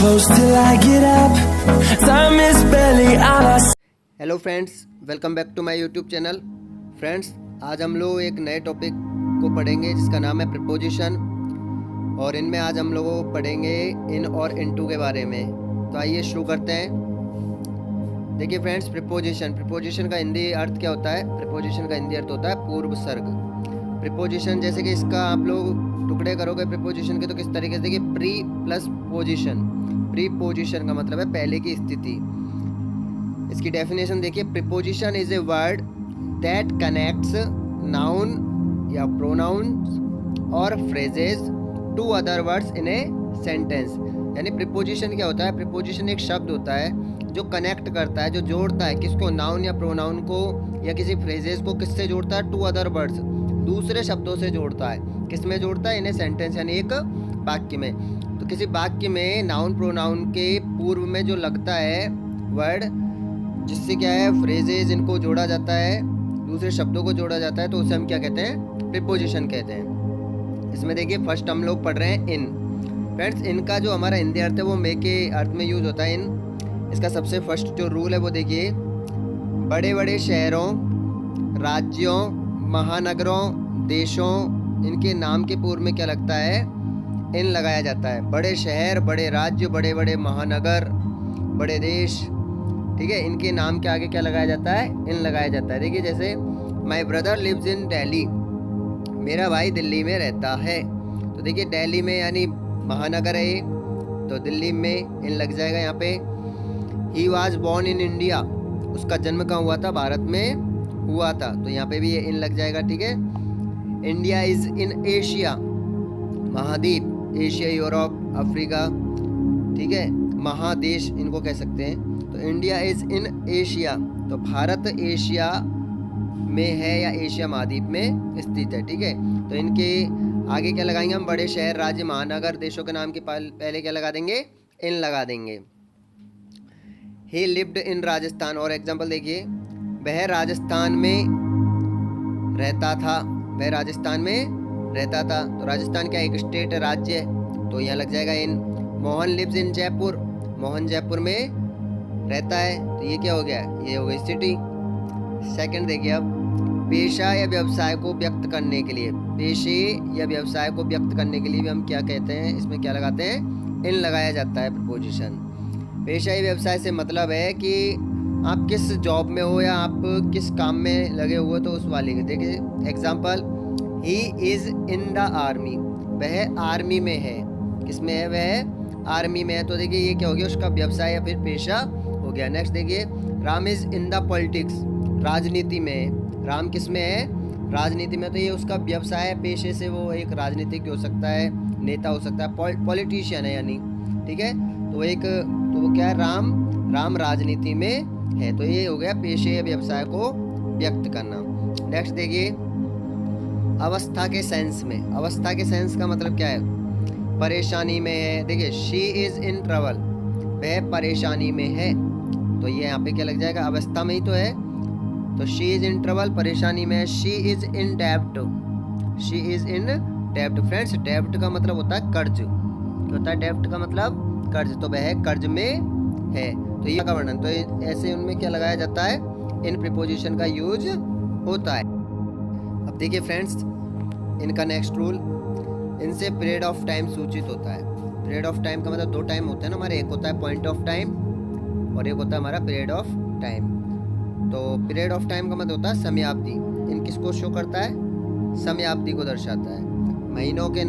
close till I get up. Time is barely on our hello friends, welcome back to my YouTube channel. Friends, आज हम लोग एक नए topic को पढ़ेंगे जिसका नाम है प्रीपोजिशन, और इनमें आज हम लोग पढ़ेंगे इन और इनटू के बारे में। तो आइए शुरू करते हैं। देखिए फ्रेंड्स, प्रीपोजिशन का हिंदी अर्थ क्या होता है? प्रीपोजिशन का हिंदी अर्थ होता है पूर्व सर्ग। प्रीपोजिशन जैसे कि इसका आप लोग टुकड़े करोगे प्रीपोजिशन के तो किस तरीके से, देखिए pre plus position. Pre position का मतलब है पहले की स्थिति। इसकी डेफिनेशन देखिए, preposition is a word that connects noun या प्रोनाउन और phrases to other words in a sentence. यानी प्रीपोजिशन क्या होता है? प्रीपोजिशन एक शब्द होता है जो कनेक्ट करता है, जो जोड़ता है किसको, नाउन या प्रोनाउन को या किसी फ्रेजेस को किससे जोड़ता है? टू अदर वर्ड्स, दूसरे शब्दों से जोड़ता है। किस में जोड़ता है? इन ए सेंटेंस, यानी एक वाक्य में। तो किसी वाक्य में नाउन प्रोनाउन के पूर्व में जो लगता है वर्ड, जिससे क्या है फ्रेजेज इनको जोड़ा जाता है, दूसरे शब्दों को जोड़ा जाता है, तो उसे हम क्या कहते हैं? प्रीपोजिशन कहते हैं। इसमें देखिए फर्स्ट हम लोग पढ़ रहे हैं इन। फ्रेंड्स, इनका जो हमारा हिंदी अर्थ है वो मे के अर्थ में यूज होता है इन। इसका सबसे फर्स्ट जो रूल है वो देखिए, बड़े बड़े शहरों, राज्यों, महानगरों, देशों, इनके नाम के पूर्व में क्या लगता है? इन लगाया जाता है। बड़े शहर, बड़े राज्य, बड़े बड़े महानगर, बड़े देश, ठीक है, इनके नाम के आगे क्या लगाया जाता है? इन लगाया जाता है। देखिए जैसे my brother lives in Delhi, मेरा भाई दिल्ली में रहता है। तो देखिए दिल्ली में यानी महानगर है ये, तो दिल्ली में इन लग जाएगा यहाँ पे। He was born in India, उसका जन्म कहाँ हुआ था? भारत में हुआ था, तो यहाँ पे भी ये इन लग जाएगा, ठीक है। इंडिया इज इन एशिया, महाद्वीप, एशिया, यूरोप, अफ्रीका, ठीक है, महादेश इनको कह सकते हैं। तो इंडिया इज इन एशिया, तो भारत एशिया में है या एशिया महाद्वीप में स्थित है, ठीक है। तो इनके आगे क्या लगाएंगे हम? बड़े शहर, राज्य, महानगर, देशों के नाम के पहले क्या लगा देंगे? इन लगा देंगे। ही लिव्ड इन राजस्थान, और एग्जाम्पल देखिए, वह राजस्थान में रहता था, वह राजस्थान में रहता था। तो राजस्थान क्या एक स्टेट है, राज्य है, तो यहाँ लग जाएगा इन। मोहन लिव्स इन जयपुर, मोहन जयपुर में रहता है, तो ये क्या हो गया? ये हो गई सिटी। सेकंड देखिए अब, पेशा या व्यवसाय को व्यक्त करने के लिए, पेशे या व्यवसाय को व्यक्त करने के लिए भी हम क्या कहते हैं? इसमें क्या लगाते हैं? इन लगाया जाता है प्रीपोजिशन। पेशा या व्यवसाय से मतलब है कि आप किस जॉब में हो या आप किस काम में लगे हुए, तो उस वाले के। देखिए example, he is in the army, वह आर्मी में है। किस में है? वह आर्मी में है। तो देखिए ये क्या हो गया? उसका व्यवसाय या फिर पेशा हो गया। नेक्स्ट देखिए, Ram is in the politics, राजनीति में। राम किस में है? राजनीति में। तो ये उसका व्यवसाय है, पेशे से वो एक राजनीतिक हो सकता है, नेता हो सकता है, पॉलिटिशियन है यानी, ठीक है। तो वो क्या है? राम राजनीति में है। तो ये हो गया पेशे या व्यवसाय को व्यक्त करना। नेक्स्ट देखिए, अवस्था के सेंस में। अवस्था के सेंस का मतलब क्या है? परेशानी में है। देखिए शी इज इन ट्रबल, वह परेशानी में है, तो ये यहाँ पे क्या लग जाएगा? अवस्था में ही तो है, तो शी इज इन ट्रबल, परेशानी में है। शी इज इन डेब्ट, शी इज इन डेब्ट। फ्रेंड्स, डेब्ट का मतलब होता है कर्ज। क्या होता है डेब्ट का मतलब? कर्ज। तो वह कर्ज में है, तो ये का वर्णन। तो ऐसे उनमें क्या लगाया जाता है? इन प्रीपोजिशन का यूज होता है। अब देखिए फ्रेंड्स, इनका नेक्स्ट रूल, इनसे पीरियड ऑफ टाइम सूचित होता है। पीरियड ऑफ टाइम का मतलब दो टाइम होते हैं ना हमारे, एक होता है पॉइंट ऑफ टाइम और एक होता है हमारा पीरियड ऑफ टाइम। तो पीरियड ऑफ टाइम का मतलब होता है समयावधि। इन किसको शो करता है? समयावधि को दर्शाता है। महीनों के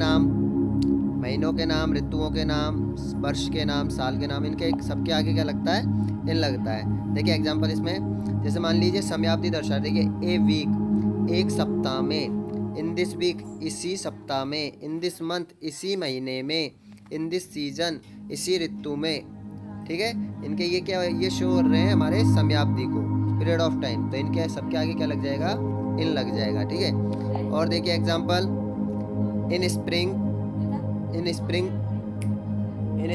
नाम, ऋतुओं के नाम, वर्ष के नाम, साल के नाम, इनके सबके आगे क्या लगता है? इन लगता है। देखिए एग्जाम्पल इसमें, जैसे मान लीजिए समयावधि दर्शा, देखिए ए वीक, एक सप्ताह में, इन दिस वीक, इसी सप्ताह में, इन दिस मंथ, इसी महीने में, इन दिस सीजन, इसी ऋतु में, ठीक है। इनके ये क्या, ये शो कर रहे हैं हमारे समयावधि को, पीरियड ऑफ टाइम। तो इनके सबके आगे क्या लग जाएगा? इन लग जाएगा, ठीक है। और देखिए एग्जाम्पल, इन स्प्रिंग, इन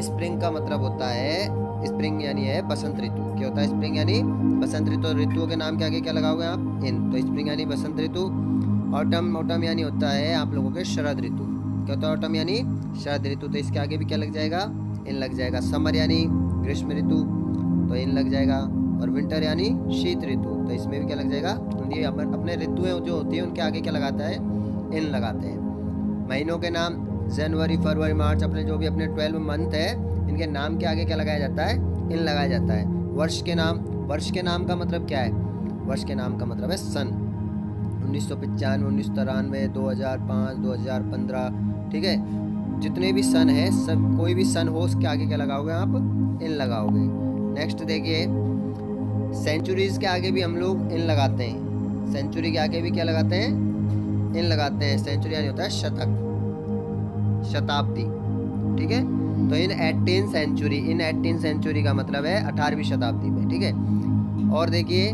स्प्रिंग का मतलब होता है, स्प्रिंग यानी है बसंत ऋतु। क्या होता है? स्प्रिंग यानी बसंत ऋतु। ऋतुओं के नाम के आगे क्या लगाओगे आप? इन। तो स्प्रिंग यानी बसंत ऋतु। ऑटम यानी होता है आप लोगों के शरद ऋतु। क्या होता है? ऑटम यानी शरद ऋतु, तो इसके आगे भी क्या लग जाएगा? इन लग जाएगा। समर यानी ग्रीष्म ऋतु, तो इन लग जाएगा। और विंटर यानी शीत ऋतु, तो इसमें भी क्या लग जाएगा, ये अपने ऋतुएं जो होती है उनके आगे क्या लगाता है, इन लगाते हैं। महीनों के नाम जनवरी, फरवरी, मार्च, अपने जो भी अपने 12 मंथ है, इनके नाम के आगे क्या लगाया जाता है, इन लगाया जाता है। वर्ष के नाम, वर्ष के नाम का मतलब क्या है, वर्ष के नाम का मतलब है सन। 1995, 1993, 2005, 2015, ठीक है, जितने भी सन है सब, कोई भी सन हो उसके आगे क्या लगाओगे आप, इन लगाओगे। नेक्स्ट देखिए, सेंचुरीज के आगे भी हम लोग इन लगाते हैं। सेंचुरी के आगे भी क्या लगाते हैं, इन लगाते हैं। सेंचुरी यानी होता है शतक, शताब्दी, ठीक है। तो इन 18 सेंचुरी, इन 18 सेंचुरी का मतलब है 18वीं शताब्दी में, ठीक है। और देखिए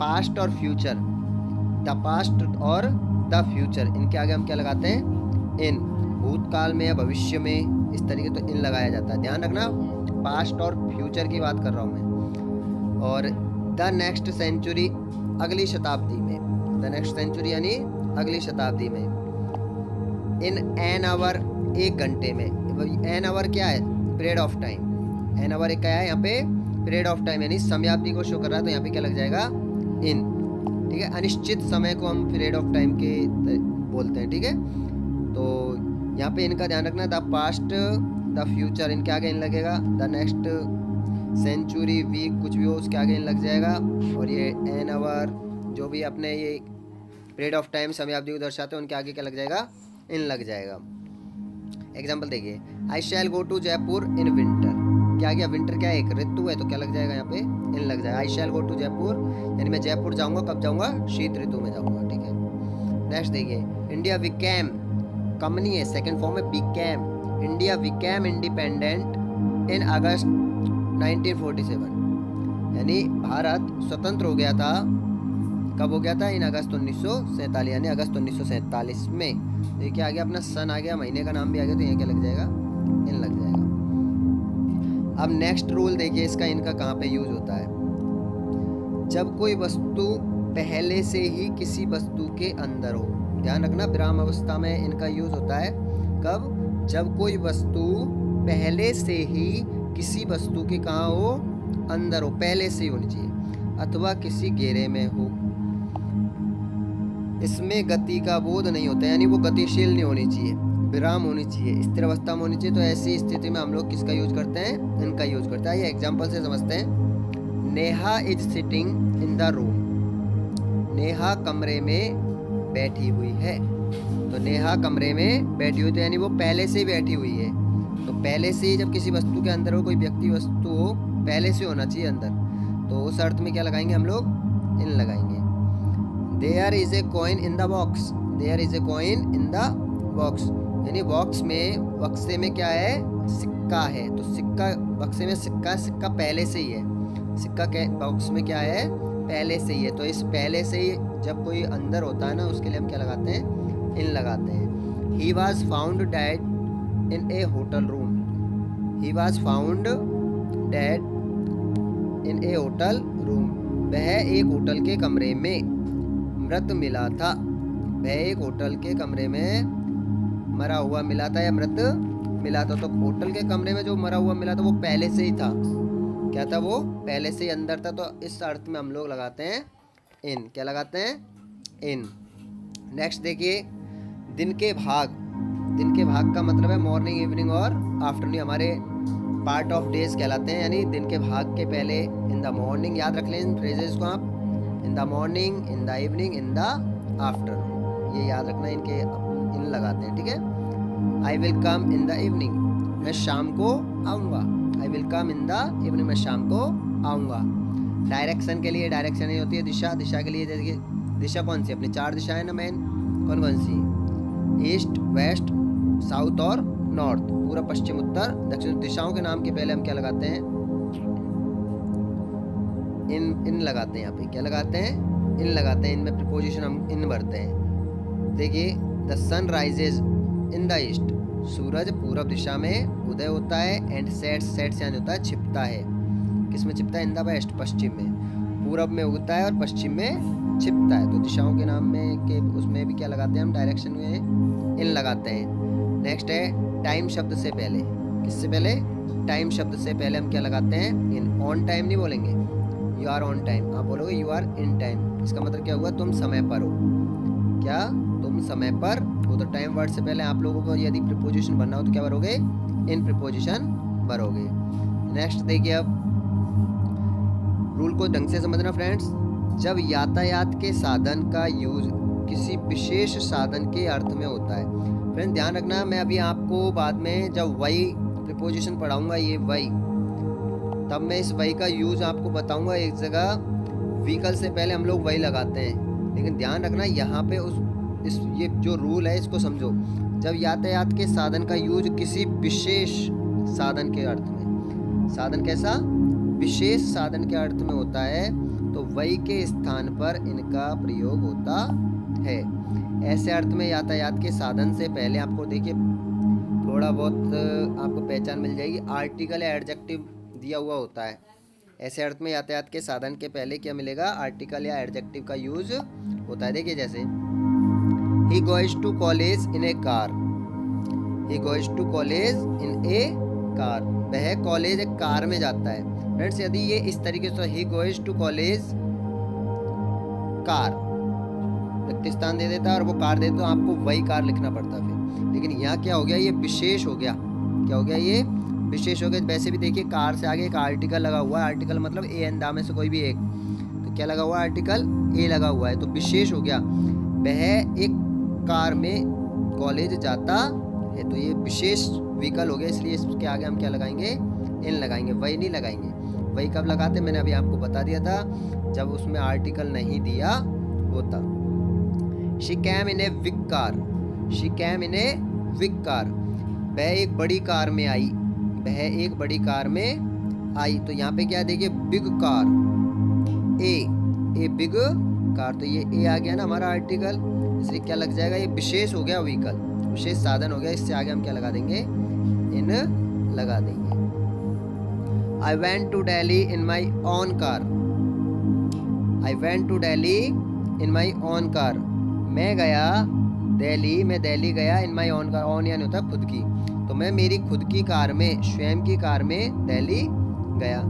पास्ट और फ्यूचर, द पास्ट और द फ्यूचर, इनके आगे हम क्या लगाते हैं, इन। भूतकाल में या भविष्य में, इस तरीके तो इन लगाया जाता है। ध्यान रखना, पास्ट और फ्यूचर की बात कर रहा हूँ मैं। और द नेक्स्ट सेंचुरी, अगली शताब्दी में, द नेक्स्ट सेंचुरी यानी अगली शताब्दी में। इन एन आवर, एक घंटे में। एन आवर क्या है, period of time. An hour एक क्या है यहाँ पे, पीरियड ऑफ टाइम यानी समयावधि को शो कर रहा है, तो यहाँ पे क्या लग जाएगा, इन, ठीक है। अनिश्चित समय को हम पीरियड ऑफ टाइम के बोलते हैं, ठीक है। तो यहाँ पे इनका ध्यान रखना, द पास्ट, द फ्यूचर, इनके आगे इन लगेगा। द नेक्स्ट सेंचुरी, वीक, कुछ भी हो उसके आगे इन लग जाएगा। और ये एन आवर, जो भी अपने ये पीरियड ऑफ टाइम समयावधि को दर्शाते हैं, उनके आगे क्या लग जाएगा, इन लग जाएगा। एग्जाम्पल देखिए, I shall go to Jaipur in winter, क्या गया, विंटर क्या है, एक ऋतु है, तो क्या लग जाएगा यहाँ पे, इन लग जाएगा। आई शैल गो टू जयपुर यानी मैं जयपुर जाऊँगा, कब जाऊँगा, शीत ऋतु में जाऊँगा, ठीक है। नेक्स्ट देखिए, इंडिया बिकेम, कम नहीं है, सेकेंड फॉर्म है became. India became independent in August 1947, यानी भारत स्वतंत्र हो गया था, कब हो गया था, इन अगस्त 1947, यानी अगस्त 1947 में। तो ये क्या आ गया, अपना सन आ गया, महीने का नाम भी आ गया, तो ये क्या लग जाएगा, इन लग जाएगा। अब नेक्स्ट रूल देखिए इसका, इनका कहाँ पे यूज होता है। जब कोई वस्तु पहले से ही किसी वस्तु के अंदर हो, ध्यान रखना, विराम अवस्था में इनका यूज होता है। कब, जब कोई वस्तु पहले से ही किसी वस्तु के कहाँ हो, अंदर हो, पहले से ही होनी चाहिए, अथवा किसी घेरे में हो। इसमें गति का बोध नहीं होता, यानी वो गतिशील नहीं होनी चाहिए, विराम होनी चाहिए, स्थिर अवस्था में होनी चाहिए। तो ऐसी स्थिति में हम लोग किसका यूज करते हैं, इनका यूज करते हैं। ये एग्जाम्पल से समझते हैं। Neha is sitting in the room, Neha कमरे में बैठी हुई है। तो नेहा कमरे में बैठी हुई, तो यानी वो पहले से ही बैठी हुई है। तो पहले से ही जब किसी वस्तु के अंदर हो, कोई व्यक्ति वस्तु हो, पहले से होना चाहिए अंदर, तो उस अर्थ में क्या लगाएंगे हम लोग, इन लगाएंगे। There is a coin in the box, there is a coin in the box, यानी बॉक्स में, बक्से में क्या है, सिक्का है। तो सिक्का, बक्से में सिक्का, सिक्का पहले से ही है, सिक्का के बॉक्स में क्या है, पहले से ही है। तो इस पहले से ही जब कोई अंदर होता है ना, उसके लिए हम क्या लगाते हैं, इन लगाते हैं। He was found dead in A hotel room, he was found dead in A hotel room, वह एक होटल के कमरे में मृत मिला था, वह एक होटल के कमरे में मरा हुआ मिला था, या मृत मिला था। तो होटल के कमरे में जो मरा हुआ मिला था वो पहले से ही था, क्या था, वो पहले से ही अंदर था। तो इस अर्थ में हम लोग लगाते हैं इन, क्या लगाते हैं, इन। नेक्स्ट देखिए, दिन के भाग, दिन के भाग का मतलब है मॉर्निंग, इवनिंग और आफ्टरनून, हमारे पार्ट ऑफ डेज कहलाते हैं, यानी दिन के भाग के पहले इन द मॉर्निंग, याद रख लें इन फ्रेजेस को आप, in the morning, in the evening, in the afternoon, ये याद रखना, इनके इन लगाते हैं, ठीक है। I will come in the evening, मैं शाम को आऊँगा, I will come in the evening, मैं शाम को आऊँगा। डायरेक्शन के लिए, डायरेक्शन ये होती है दिशा, दिशा के लिए जैसे कि दिशा कौन सी, अपनी 4 दिशाएं ना मेन, कौन कौन सी, ईस्ट, वेस्ट, साउथ और नॉर्थ, पूरा, पश्चिम, उत्तर, दक्षिण। दिशाओं के नाम के पहले हम क्या लगाते हैं, इन लगाते हैं। यहाँ पे क्या लगाते हैं, इन लगाते हैं। इनमें प्रीपोजिशन हम इन भरते हैं। देखिए, the sun rises in the east, सूरज पूरब दिशा में उदय होता है। एंड सेट्स, सेट्स यानी होता है छिपता है, किस में छिपता है, इन द वेस्ट, पश्चिम में। पूरब में उगता है और पश्चिम में छिपता है। तो दिशाओं के नाम में के उसमें भी क्या लगाते हैं हम, डायरेक्शन में इन लगाते हैं। नेक्स्ट है टाइम, शब्द से पहले, किससे पहले, टाइम शब्द से पहले हम क्या लगाते हैं? इन। ऑन टाइम नहीं बोलेंगे, यू आर ऑन टाइम, आप बोलोगे यू आर इन टाइम। इसका मतलब क्या हुआ? तुम समय पर हो। क्या? तुम समय पर हो। तो टाइम वर्ड से पहले आप लोगों को यदि प्रीपोजिशन बनना हो तो क्या भरोगे? इन प्रीपोजिशन भरोगे। नेक्स्ट देखिए, अब रूल को ढंग से समझना फ्रेंड्स। जब यातायात के साधन का यूज किसी विशेष साधन के अर्थ में होता है, फ्रेंड्स ध्यान रखना, मैं अभी आपको बाद में जब वही प्रीपोजिशन पढ़ाऊंगा, ये वही, तब मैं इस वही का यूज आपको बताऊंगा। एक जगह व्हीकल से पहले हम लोग वही लगाते हैं, लेकिन ध्यान रखना यहाँ पे ये जो रूल है इसको समझो। जब यातायात के साधन का यूज किसी विशेष साधन के अर्थ में, साधन कैसा? विशेष साधन के अर्थ में होता है, तो वही के स्थान पर इनका प्रयोग होता है। ऐसे अर्थ में यातायात के साधन से पहले आपको देखिए थोड़ा बहुत आपको पहचान मिल जाएगी, आर्टिकल या एडजेक्टिव दिया हुआ होता है। ऐसे अर्थ में यातायात के साधन के पहले क्या मिलेगा? आर्टिकल या एडजेक्टिव का यूज होता है। देखिए जैसे he goes to college in a car, he goes to college in a car, वह कॉलेज एक कार में जाता है। फ्रेंड्स यदि ये इस तरीके से he goes to college car व्यक्ति स्थान दे देता है और वो कार दे तो आपको वही कार लिखना पड़ता फिर। लेकिन यहाँ क्या हो गया? ये विशेष हो गया। क्या हो गया? ये विशेष हो गया। वैसे भी देखिए कार से आगे एक आर्टिकल लगा हुआ है, आर्टिकल मतलब ए एन दा में से कोई भी एक, तो क्या लगा हुआ है? आर्टिकल ए लगा हुआ है, तो विशेष हो गया। वह एक कार में कॉलेज जाता है, तो ये विशेष व्हीकल हो गया, इसलिए इसके आगे हम क्या लगाएंगे? इन लगाएंगे, वही नहीं लगाएंगे। वही कब लगाते? मैंने अभी आपको बता दिया था, जब उसमें आर्टिकल नहीं दिया होता। She came in a big car, she came in a big car, वह एक बड़ी कार में आई, वह एक बड़ी कार में आई। तो यहाँ पे क्या देखिए? बिग कार, ए बिग कार, तो ये ए आ गया ना हमारा आर्टिकल, इसलिए क्या लग जाएगा? ये विशेष हो गया, व्हीकल विशेष साधन हो गया। इससे आगे हम क्या लगा देंगे? इन लगा देंगे। I went to Delhi in my own car, I went to Delhi in my own car, मैं गया दिल्ली, मैं दिल्ली गया in my own car, own यानी होता है खुद की, तो मैं मेरी खुद की कार में, स्वयं की कार में दिल्ली गया।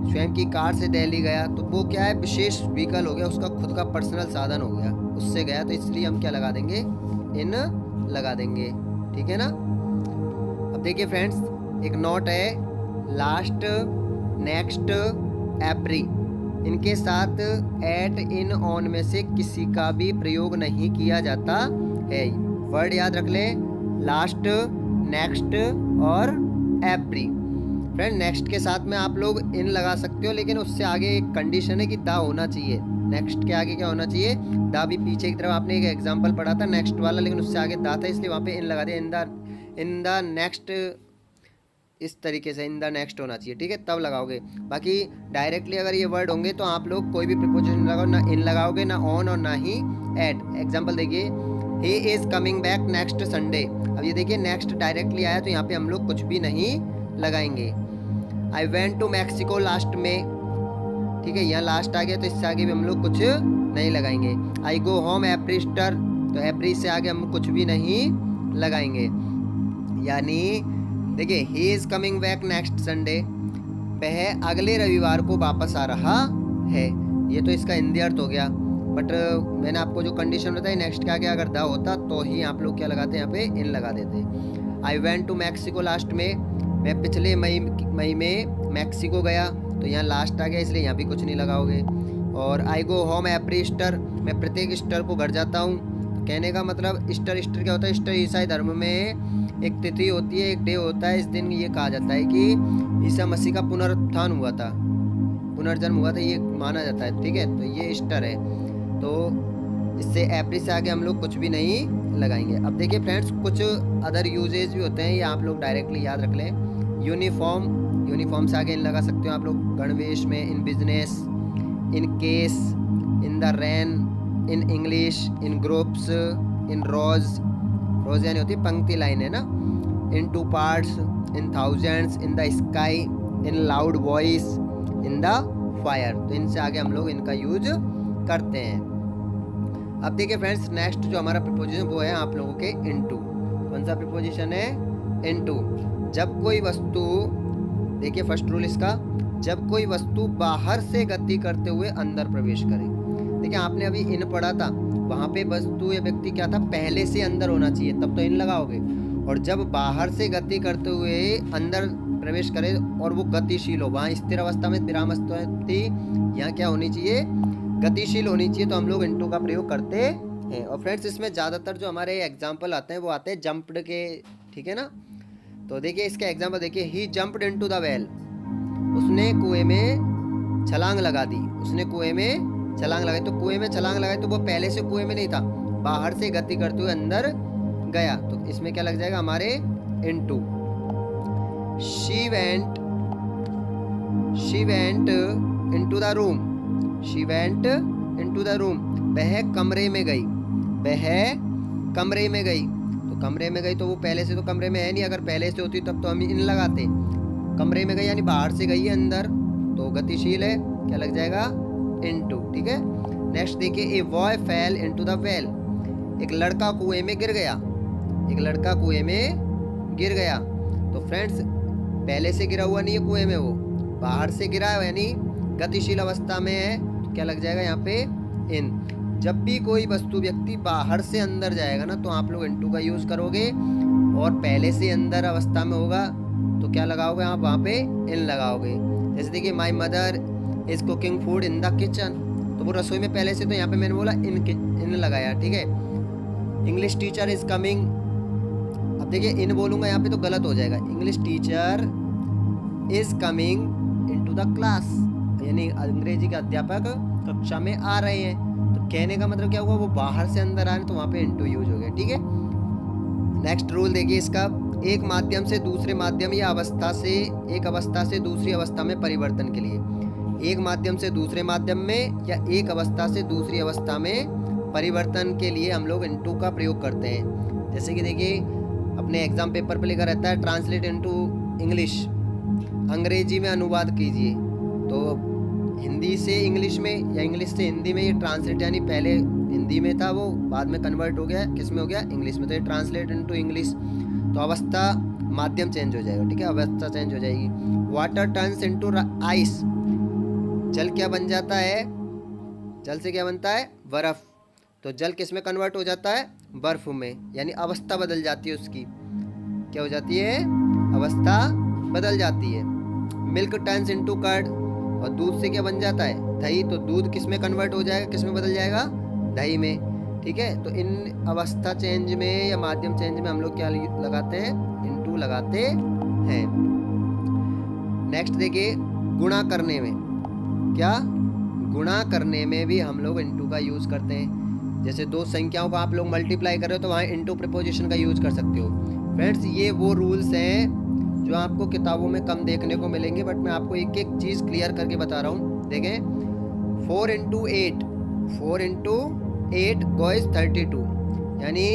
स्वयं की कार से दिल्ली गया, तो वो क्या है? विशेष व्हीकल हो गया, उसका खुद का पर्सनल साधन हो गया, उससे गया, तो इसलिए हम क्या लगा देंगे? इन लगा देंगे। ठीक है ना? अब देखिए फ्रेंड्स, एक नोट है, लास्ट, नेक्स्ट, एवरी, इनके साथ एट, इन, ऑन में से किसी का भी प्रयोग नहीं किया जाता है। वर्ड याद रख लें, लास्ट, नेक्स्ट और एवरी। फ्रेंड नेक्स्ट के साथ में आप लोग इन लगा सकते हो, लेकिन उससे आगे एक कंडीशन है कि दा होना चाहिए। नेक्स्ट के आगे क्या होना चाहिए? दा। भी पीछे की तरफ आपने एक एग्जांपल पढ़ा था नेक्स्ट वाला, लेकिन उससे आगे दा था, इसलिए वहाँ पे इन लगा दिया। इन द नेक्स्ट, इस तरीके से इन द नेक्स्ट होना चाहिए। ठीक है, तब लगाओगे। बाकी डायरेक्टली अगर ये वर्ड होंगे तो आप लोग कोई भी प्रीपोजिशन लगाओ, ना इन लगाओगे, ना ऑन और ना ही एट। एग्जाम्पल देखिए, he is coming back next Sunday. अब ये देखिए नेक्स्ट डायरेक्टली आया, तो यहाँ पे हम लोग कुछ भी नहीं लगाएंगे। I went to Mexico last में, ठीक है, यहाँ लास्ट आ गया, तो इससे आगे भी हम लोग कुछ नहीं लगाएंगे। आई गो होम एवरी ईस्टर, तो एवरी से आगे हम कुछ भी नहीं लगाएंगे। यानी देखिए, he is coming back next Sunday, वह अगले रविवार को वापस आ रहा है। ये तो इसका हिंदी अर्थ हो गया, बट मैंने आपको जो कंडीशन बताई, नेक्स्ट के आगे अगर द होता तो ही आप लोग क्या लगाते हैं? यहाँ पे इन लगा देते। I went to Mexico last में, मैं पिछले मई में मैक्सिको गया, तो यहाँ लास्ट आ गया, इसलिए यहाँ भी कुछ नहीं लगाओगे। और आई गो होम एवरी ईस्टर, मैं प्रत्येक ईस्टर को घर जाता हूँ। कहने का मतलब ईस्टर क्या होता है? ईस्टर ईसाई धर्म में एक तिथि होती है, एक डे होता है। इस दिन ये कहा जाता है कि ईसा मसीह का पुनरुत्थान हुआ था, पुनर्जन्म हुआ था, ये माना जाता है। ठीक है, तो ये ईस्टर है, तो इससे एवरी से आगे हम लोग कुछ भी नहीं लगाएंगे। अब देखिए फ्रेंड्स, कुछ अदर यूजेज भी होते हैं, ये आप लोग डायरेक्टली याद रख लें। यूनिफॉर्म, यूनिफॉर्म से आगे इन लगा सकते हो आप लोग। गणवेश में, in business, in case, in the rain, in English, in groups, in rows, rows यानी होती है पंक्ति, लाइन है ना। In two parts, in thousands, in the sky, in loud voice, in the fire, तो इनसे आगे हम लोग इनका यूज करते हैं। अब देखिए फ्रेंड्स, नेक्स्ट जो हमारा प्रीपोजिशन वो है आप लोगों के इनटू। कौन सा प्रीपोजिशन है? इनटू। जब कोई वस्तु देखिए फर्स्ट रूल इसका, जब कोई वस्तु बाहर से गति करते हुए अंदर प्रवेश करे। देखिए आपने अभी इन पढ़ा था, वहाँ पे वस्तु या व्यक्ति क्या था, पहले से अंदर होना चाहिए, तब तो इन लगाओगे। और जब बाहर से गति करते हुए अंदर प्रवेश करे और वो गतिशील हो, वहाँ स्थिर अवस्था में विरामावस्थी, यहाँ क्या होनी चाहिए, गतिशील होनी चाहिए, तो हम लोग इनटू का प्रयोग करते हैं। और फ्रेंड्स इसमें ज़्यादातर जो हमारे एग्जाम्पल आते हैं वो आते हैं जंप्ड के, ठीक है ना। तो देखिए इसका एग्जाम्पल देखिए, ही जंप्ड इनटू द वेल, उसने कुएं में छलांग लगा दी, उसने कुएं में छलांग लगाई। तो कुएं में छलांग लगाई तो वो पहले से कुएं में नहीं था, बाहर से गति करते हुए अंदर गया, तो इसमें क्या लग जाएगा हमारे into. She went into the room, she went into the room, वह कमरे में गई, वह कमरे में गई। तो कमरे में गई तो वो पहले से तो कमरे में है नहीं, अगर पहले से होती तब तो हम इन लगाते। कमरे में गई यानी बाहर से गई है अंदर, तो गतिशील है, क्या लग जाएगा, इनटू, ठीक है। नेक्स्ट देखिए, a boy fail into the well, एक लड़का कुएं में गिर गया, एक लड़का कुएं में गिर गया। तो फ्रेंड्स पहले से गिरा हुआ नहीं है कुएं में, वो बाहर से गिरा है यानी गतिशील अवस्था में है, तो क्या लग जाएगा यहाँ पे, इन। जब भी कोई वस्तु व्यक्ति बाहर से अंदर जाएगा ना, तो आप लोग इनटू का यूज करोगे, और पहले से अंदर अवस्था में होगा तो क्या लगाओगे आप, वहाँ पे इन लगाओगे। जैसे देखिए, my mother is cooking food in the kitchen, तो वो रसोई में पहले से, तो यहाँ पे मैंने बोला इन लगाया, ठीक है। इंग्लिश टीचर इज कमिंग, अब देखिए इन बोलूंगा यहाँ पे तो गलत हो जाएगा, English teacher is coming into the class, यानी अंग्रेजी के अध्यापक कक्षा में आ रहे हैं। तो कहने का मतलब क्या हुआ, वो बाहर से अंदर आ रहे हैं, तो वहाँ पे इनटू यूज हो गया, ठीक है। नेक्स्ट रूल देखिए इसका, एक माध्यम से दूसरे माध्यम या अवस्था से, एक अवस्था से दूसरी अवस्था में परिवर्तन के लिए, एक माध्यम से दूसरे माध्यम में या एक अवस्था से दूसरी अवस्था में परिवर्तन के लिए हम लोग इनटू का प्रयोग करते हैं। जैसे कि देखिए अपने एग्जाम पेपर पे लिखा रहता है ट्रांसलेट इनटू इंग्लिश, अंग्रेजी में अनुवाद कीजिए, तो हिंदी से इंग्लिश में या इंग्लिश से हिंदी में, ये ट्रांसलेट यानी पहले हिंदी में था वो बाद में कन्वर्ट हो गया, किस में हो गया, इंग्लिश में, तो ये ट्रांसलेट इनटू इंग्लिश, तो अवस्था माध्यम चेंज हो जाएगा, ठीक है, अवस्था चेंज हो जाएगी। वाटर टर्न्स इनटू आइस, जल क्या बन जाता है, जल से क्या बनता है, बर्फ, तो जल किस में कन्वर्ट हो जाता है, बर्फ में, यानी अवस्था बदल जाती है उसकी, क्या हो जाती है, अवस्था बदल जाती है। मिल्क टर्न्स इनटू कर्ड, और दूध से क्या बन जाता है, दही, तो दूध किस में कन्वर्ट हो जाएगा, किस में बदल जाएगा, दही में, ठीक है। तो इन अवस्था चेंज में या माध्यम चेंज में हम लोग क्या लगाते हैं, इनटू लगाते हैं। नेक्स्ट देखिए, गुणा करने में, क्या, गुणा करने में भी हम लोग इनटू का यूज करते हैं। जैसे दो संख्याओं को आप लोग मल्टीप्लाई कर रहे हो तो वहाँ इनटू प्रीपोजिशन का यूज कर सकते हो। फ्रेंड्स ये वो रूल्स हैं जो आपको किताबों में कम देखने को मिलेंगे, बट मैं आपको एक एक चीज़ क्लियर करके बता रहा हूँ। देखें 4 इंटू 8 गोइज 32, यानी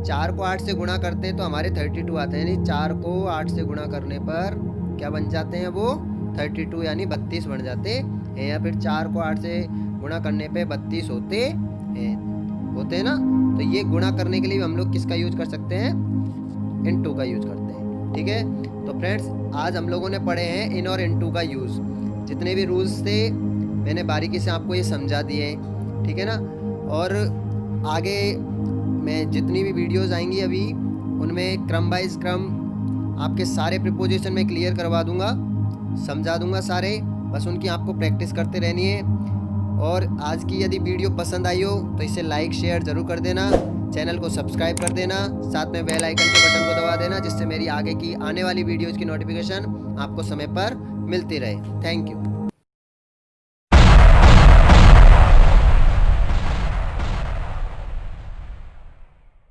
4 को 8 से गुणा करते हैं तो हमारे 32 आते हैं, यानी 4 को 8 से गुणा करने पर क्या बन जाते हैं वो 32, यानी 32 बन जाते हैं, या फिर 4 को 8 से गुणा करने पे 32 होते हैं ना। तो ये गुणा करने के लिए हम लोग किसका यूज कर सकते हैं, इनटू का यूज करते हैं, ठीक है। तो फ्रेंड्स आज हम लोगों ने पढ़े हैं इन और इनटू का यूज़, जितने भी रूल्स थे मैंने बारीकी से आपको ये समझा दिए, ठीक है ना। और आगे मैं जितनी भी वीडियोस आएंगी अभी उनमें क्रम बाइज क्रम आपके सारे प्रीपोजिशन में क्लियर करवा दूंगा, समझा दूंगा सारे, बस उनकी आपको प्रैक्टिस करते रहनी है। और आज की यदि वीडियो पसंद आई हो तो इसे लाइक शेयर ज़रूर कर देना, चैनल को सब्सक्राइब कर देना, साथ में बेल आइकन के बटन को दबा देना, जिससे मेरी आगे की आने वाली वीडियोज़ की नोटिफिकेशन आपको समय पर मिलती रहे। Thank you.